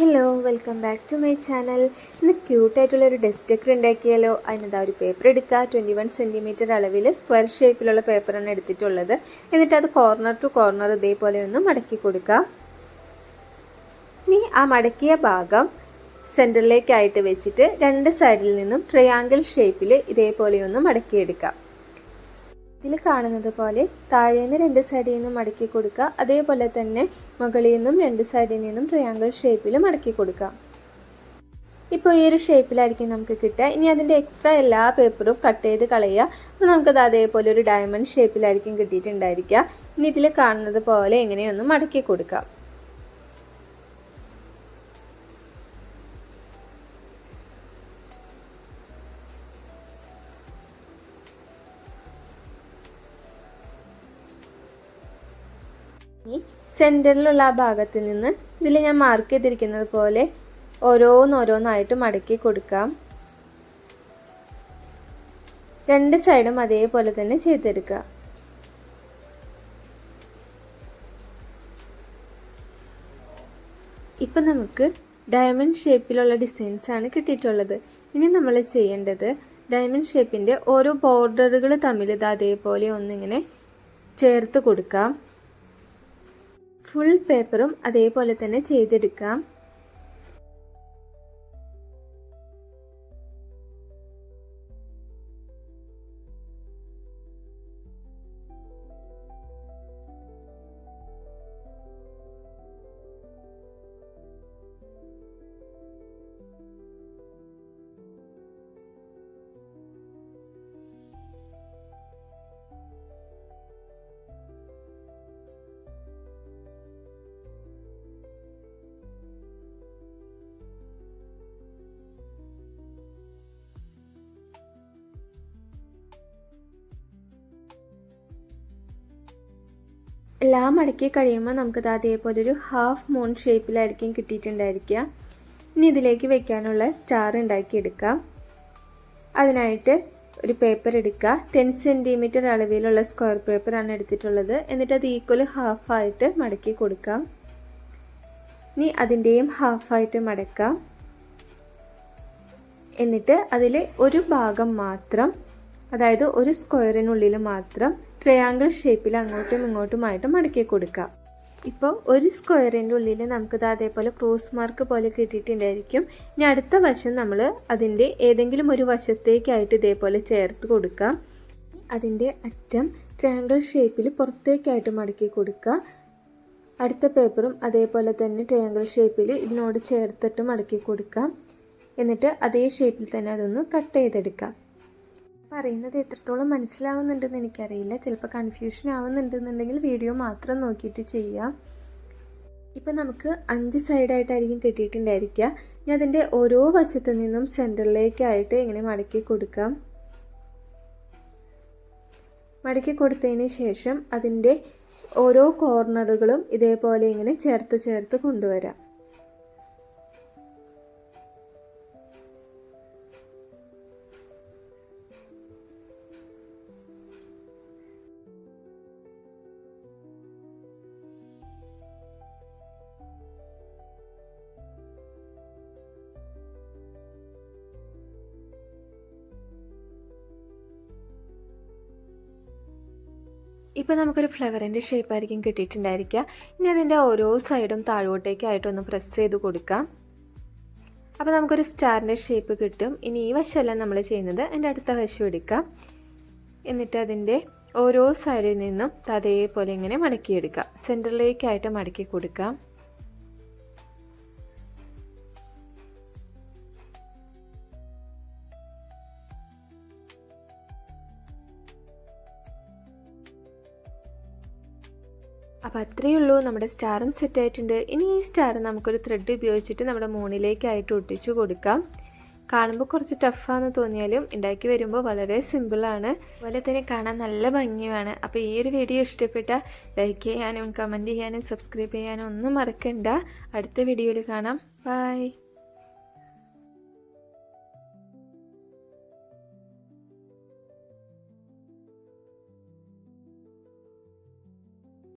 Hello, welcome back to my channel. ഇന്ന് ക്യൂട്ടായിട്ടുള്ളൊരു desk decker ഉണ്ടാക്കിയാലോ. അതിനെന്താ ഒരു പേപ്പർ എടുക്കുക. 21 സെൻറ്റിമീറ്റർ അളവിൽ സ്ക്വയർ ഷേപ്പിലുള്ള പേപ്പറാണ് എടുത്തിട്ടുള്ളത്. എന്നിട്ട് അത് കോർണർ ടു കോർണർ ഇതേപോലെ ഒന്ന് മടക്കി കൊടുക്കുക. ഇനി ആ മടക്കിയ ഭാഗം സെൻറ്ററിലേക്കായിട്ട് വെച്ചിട്ട് രണ്ട് സൈഡിൽ നിന്നും ട്രയാങ്കിൾ ഷേപ്പിൽ ഇതേപോലെ ഒന്ന് മടക്കിയെടുക്കാം. ഇതിൽ കാണുന്നത് പോലെ താഴെ നിന്ന് രണ്ട് സൈഡിൽ നിന്നും മടക്കി കൊടുക്കുക. അതേപോലെ തന്നെ മുകളിൽ നിന്നും രണ്ട് സൈഡിൽ നിന്നും ട്രയാങ്കിൾ ഷേപ്പിൽ മടക്കി കൊടുക്കുക. ഇപ്പോൾ ഈ ഒരു ഷേപ്പിലായിരിക്കും നമുക്ക് കിട്ടുക. ഇനി അതിൻ്റെ എക്സ്ട്രാ എല്ലാ പേപ്പറും കട്ട് ചെയ്ത് കളയുക. അപ്പോൾ നമുക്കത് അതേപോലെ ഒരു ഡയമണ്ട് ഷേപ്പിലായിരിക്കും കിട്ടിയിട്ടുണ്ടായിരിക്കുക. ഇനി ഇതിൽ കാണുന്നത് പോലെ എങ്ങനെയൊന്ന് മടക്കി കൊടുക്കാം. ഇനി സെൻറ്ററിലുള്ള ആ ഭാഗത്ത് നിന്ന് ഇതിൽ ഞാൻ മാർക്ക് ചെയ്തിരിക്കുന്നത് പോലെ ഓരോന്നോരോന്നായിട്ട് മടക്കി കൊടുക്കാം. രണ്ട് സൈഡും അതേപോലെ തന്നെ ചെയ്തെടുക്കുക. ഇപ്പം നമുക്ക് ഡയമണ്ട് ഷേപ്പിലുള്ള ഡിസൈൻസാണ് കിട്ടിയിട്ടുള്ളത്. ഇനി നമ്മൾ ചെയ്യേണ്ടത് ഡയമണ്ട് ഷേപ്പിൻ്റെ ഓരോ ബോർഡറുകൾ തമ്മിൽ ഇത് അതേപോലെ ഒന്നിങ്ങനെ ചേർത്ത് കൊടുക്കാം. ഫുൾ പേപ്പറും അതേപോലെ തന്നെ ചെയ്തെടുക്കാം. എല്ലാം മടക്കി കഴിയുമ്പോൾ നമുക്കത് അതേപോലെ ഒരു ഹാഫ് മൂൺ ഷേപ്പിലായിരിക്കും കിട്ടിയിട്ടുണ്ടായിരിക്കുക. ഇനി ഇതിലേക്ക് വെക്കാനുള്ള സ്റ്റാർ ഉണ്ടാക്കിയെടുക്കാം. അതിനായിട്ട് ഒരു പേപ്പർ എടുക്കുക. 10 സെൻറ്റിമീറ്റർ അളവിലുള്ള സ്ക്വയർ പേപ്പറാണ് എടുത്തിട്ടുള്ളത്. എന്നിട്ട് അത് ഈക്വൽ ഹാഫായിട്ട് മടക്കി കൊടുക്കാം. ഇനി അതിൻ്റെയും ഹാഫായിട്ട് മടക്കാം. എന്നിട്ട് അതിൽ ഒരു ഭാഗം മാത്രം, അതായത് ഒരു സ്ക്വയറിനുള്ളിൽ മാത്രം ട്രയാങ്കിൾ ഷേപ്പിൽ അങ്ങോട്ടും ഇങ്ങോട്ടുമായിട്ട് മടക്കി കൊടുക്കാം. ഇപ്പോൾ ഒരു സ്ക്വയറിൻ്റെ ഉള്ളിൽ നമുക്കിത് അതേപോലെ ക്രോസ് മാർക്ക് പോലെ കിട്ടിയിട്ടുണ്ടായിരിക്കും. ഇനി അടുത്ത വശം നമ്മൾ അതിൻ്റെ ഏതെങ്കിലും ഒരു വശത്തേക്കായിട്ട് ഇതേപോലെ ചേർത്ത് കൊടുക്കാം. അതിൻ്റെ അറ്റം ട്രയാങ്കിൾ ഷേപ്പിൽ പുറത്തേക്കായിട്ട് മടക്കി കൊടുക്കുക. അടുത്ത പേപ്പറും അതേപോലെ തന്നെ ട്രയാങ്കിൾ ഷേപ്പിൽ ഇതിനോട് ചേർത്തിട്ട് മടക്കി കൊടുക്കാം. എന്നിട്ട് അതേ ഷേപ്പിൽ തന്നെ അതൊന്ന് കട്ട് ചെയ്തെടുക്കാം. പറയുന്നത് എത്രത്തോളം മനസ്സിലാവുന്നുണ്ടെന്ന് എനിക്കറിയില്ല. ചിലപ്പോൾ കൺഫ്യൂഷൻ ആവുന്നുണ്ടെന്നുണ്ടെങ്കിൽ വീഡിയോ മാത്രം നോക്കിയിട്ട് ചെയ്യാം. ഇപ്പം നമുക്ക് 5 സൈഡായിട്ടായിരിക്കും കിട്ടിയിട്ടുണ്ടായിരിക്കുക. ഇനി അതിൻ്റെ ഓരോ വശത്തു നിന്നും സെൻറ്ററിലേക്കായിട്ട് ഇങ്ങനെ മടക്കി കൊടുക്കാം. മടക്കി കൊടുത്തതിന് ശേഷം അതിൻ്റെ ഓരോ കോർണറുകളും ഇതേപോലെ ഇങ്ങനെ ചേർത്ത് കൊണ്ടുവരാം. ഇപ്പോൾ നമുക്കൊരു ഫ്ലവറിൻ്റെ ഷേപ്പായിരിക്കും കിട്ടിയിട്ടുണ്ടായിരിക്കുക. ഇനി അതിൻ്റെ ഓരോ സൈഡും താഴോട്ടേക്കായിട്ടൊന്ന് പ്രസ് ചെയ്ത് കൊടുക്കാം. അപ്പോൾ നമുക്കൊരു സ്റ്റാറിൻ്റെ ഷേപ്പ് കിട്ടും. ഇനി ഈ വശമല്ല നമ്മൾ ചെയ്യുന്നത്, അതിൻ്റെ അടുത്ത വശം എടുക്കാം. എന്നിട്ട് അതിൻ്റെ ഓരോ സൈഡിൽ നിന്നും അതേപോലെ ഇങ്ങനെ മടക്കിയെടുക്കാം. സെൻറ്ററിലേക്കായിട്ട് മടക്കി കൊടുക്കാം. അപ്പോൾ അത്രയേ ഉള്ളൂ, നമ്മുടെ സ്റ്റാറും സെറ്റ് ആയിട്ടുണ്ട്. ഇനി ഈ സ്റ്റാർ നമുക്കൊരു ത്രെഡ് ഉപയോഗിച്ചിട്ട് നമ്മുടെ മൂണിലേക്കായിട്ട് ഒട്ടിച്ചു കൊടുക്കാം. കാണുമ്പോൾ കുറച്ച് ടഫാണെന്ന് തോന്നിയാലും ഉണ്ടാക്കി വരുമ്പോൾ വളരെ സിമ്പിളാണ്. അതുപോലെ തന്നെ കാണാൻ നല്ല ഭംഗിയുമാണ്. അപ്പോൾ ഈ ഒരു വീഡിയോ ഇഷ്ടപ്പെട്ടാൽ ലൈക്ക് ചെയ്യാനും കമൻറ്റ് ചെയ്യാനും സബ്സ്ക്രൈബ് ചെയ്യാനും ഒന്നും മറക്കണ്ട. അടുത്ത വീഡിയോയിൽ കാണാം. ബൈ.